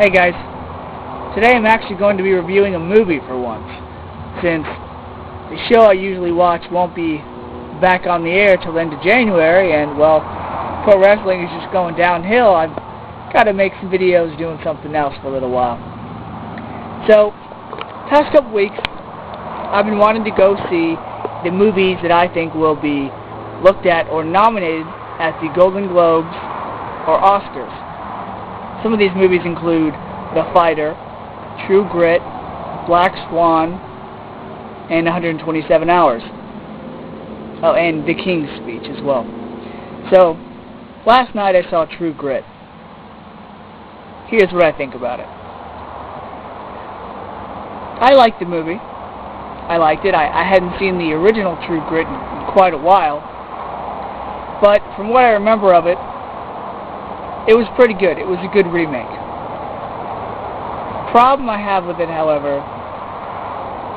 Hey guys, today I'm actually going to be reviewing a movie for once, since the show I usually watch won't be back on the air till the end of January, and well, pro wrestling is just going downhill. I've got to make some videos doing something else for a little while. So, past couple weeks, I've been wanting to go see the movies that I think will be looked at or nominated at the Golden Globes or Oscars. Some of these movies include The Fighter, True Grit, Black Swan, and 127 Hours. Oh, and The King's Speech as well. So, last night I saw True Grit. Here's what I think about it. I liked the movie. I liked it. I hadn't seen the original True Grit in quite a while. But from what I remember of it, it was pretty good. It was a good remake. Problem I have with it, however,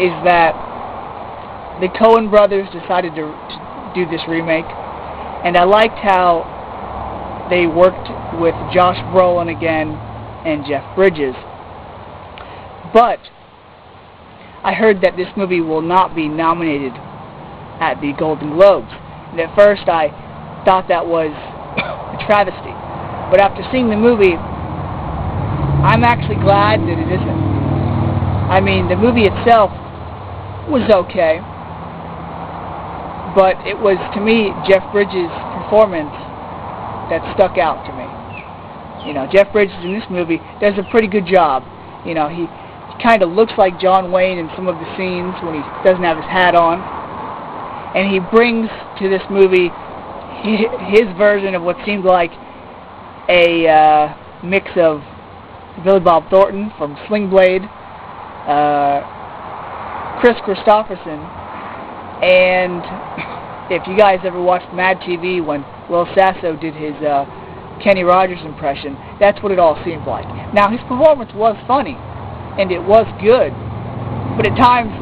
is that the Coen brothers decided to do this remake, and I liked how they worked with Josh Brolin again and Jeff Bridges. But I heard that this movie will not be nominated at the Golden Globes, and at first I thought that was a travesty. But after seeing the movie, I'm actually glad that it isn't. I mean, the movie itself was okay, but it was, to me, Jeff Bridges' performance that stuck out to me. You know, Jeff Bridges in this movie does a pretty good job. You know, he kind of looks like John Wayne in some of the scenes when he doesn't have his hat on. And he brings to this movie his version of what seemed like a mix of Billy Bob Thornton from Sling Blade, Chris Christopherson, and if you guys ever watched Mad TV when Will Sasso did his Kenny Rogers impression, that's what it all seemed like. Now, his performance was funny, and it was good, but at times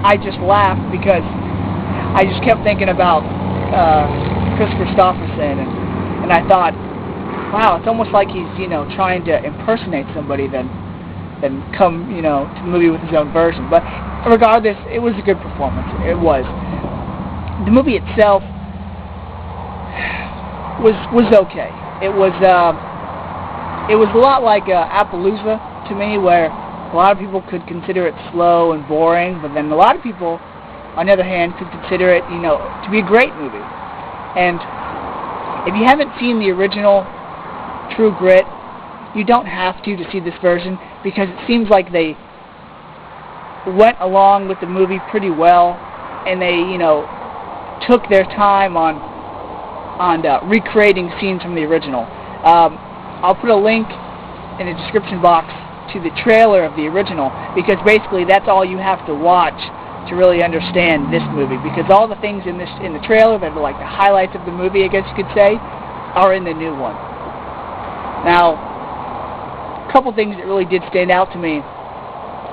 I just laughed because I just kept thinking about Chris Christopherson, and I thought, wow, it's almost like he's, you know, trying to impersonate somebody than come, you know, to the movie with his own version. But regardless, it was a good performance. It was. The movie itself was okay. It was a lot like Appaloosa to me, where a lot of people could consider it slow and boring, but then a lot of people, on the other hand, could consider it, you know, to be a great movie. And if you haven't seen the original True Grit, you don't have to see this version, because it seems like they went along with the movie pretty well, and they, you know, took their time on recreating scenes from the original. I'll put a link in the description box to the trailer of the original, because basically that's all you have to watch to really understand this movie, because all the things in the trailer that are like the highlights of the movie, I guess you could say, are in the new one. Now, a couple things that really did stand out to me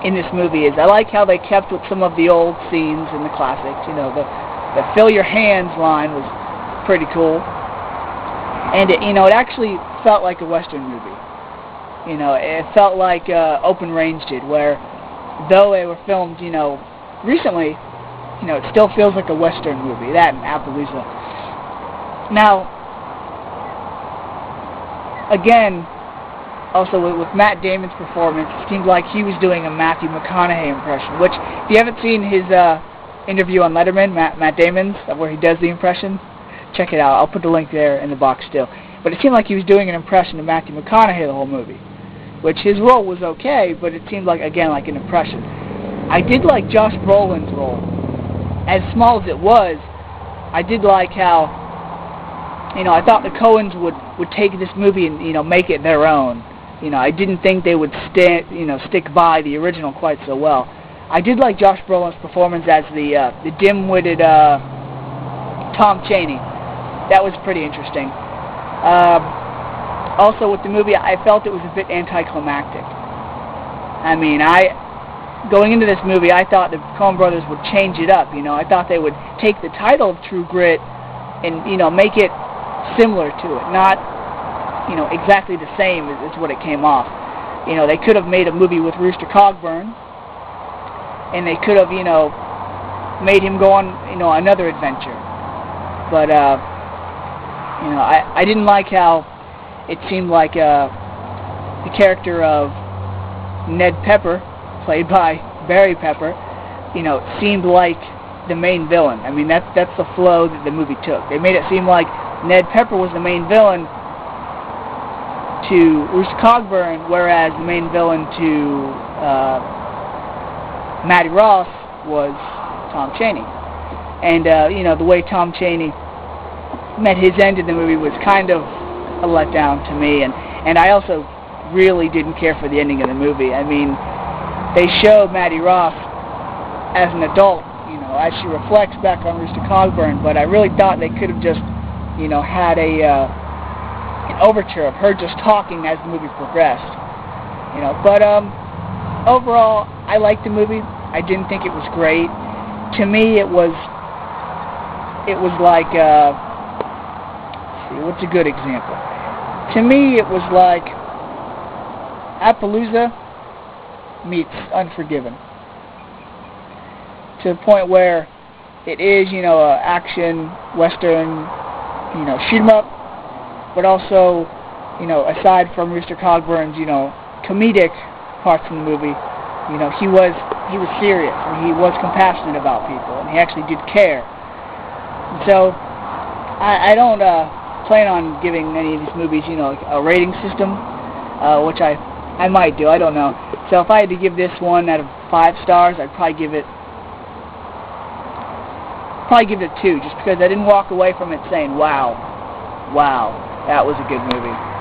in this movie is I like how they kept with some of the old scenes in the classics. You know, the "fill your hands" line was pretty cool, and it, you know, it actually felt like a Western movie. You know, it felt like Open Range did, where though they were filmed, you know, recently, you know, it still feels like a Western movie. That and Appaloosa. Now, again, also with Matt Damon's performance, it seemed like he was doing a Matthew McConaughey impression, which, if you haven't seen his interview on Letterman, Matt Damon's, where he does the impression, check it out. I'll put the link there in the box still. But it seemed like he was doing an impression of Matthew McConaughey the whole movie, which his role was okay, but it seemed like, again, like an impression. I did like Josh Brolin's role. As small as it was, I did like how, you know, I thought the Coens would take this movie and, you know, make it their own. You know, I didn't think they would stick by the original quite so well. I did like Josh Brolin's performance as the dim-witted Tom Chaney. That was pretty interesting. Also, with the movie, I felt it was a bit anticlimactic. I mean, going into this movie, I thought the Coen brothers would change it up. You know, I thought they would take the title of True Grit and, you know, make it similar to it, not, you know, exactly the same as what it came off. You know, they could have made a movie with Rooster Cogburn, and they could have, you know, made him go on, you know, another adventure. But, you know, I didn't like how it seemed like the character of Ned Pepper, played by Barry Pepper, you know, seemed like the main villain. I mean, that's the flow that the movie took. They made it seem like Ned Pepper was the main villain to Rooster Cogburn, whereas the main villain to Matty Ross was Tom Chaney. And, you know, the way Tom Chaney met his end in the movie was kind of a letdown to me. And I also really didn't care for the ending of the movie. I mean, they show Matty Ross as an adult, you know, as she reflects back on Rooster Cogburn, but I really thought they could have just, you know, had an overture of her just talking as the movie progressed, you know. But overall, I liked the movie. I didn't think it was great. To me, it was like, let's see, what's a good example? To me, it was like Appaloosa meets Unforgiven, to the point where it is, you know, a action western, you know, shoot 'em up, but also, you know, aside from Rooster Cogburn's, you know, comedic parts in the movie, you know, he was serious, and he was compassionate about people, and he actually did care. And so I don't plan on giving any of these movies, you know, a rating system, which I might do, I don't know. So if I had to give this one out of 5 stars, I'd probably give it 2, just because I didn't walk away from it saying, wow, that was a good movie.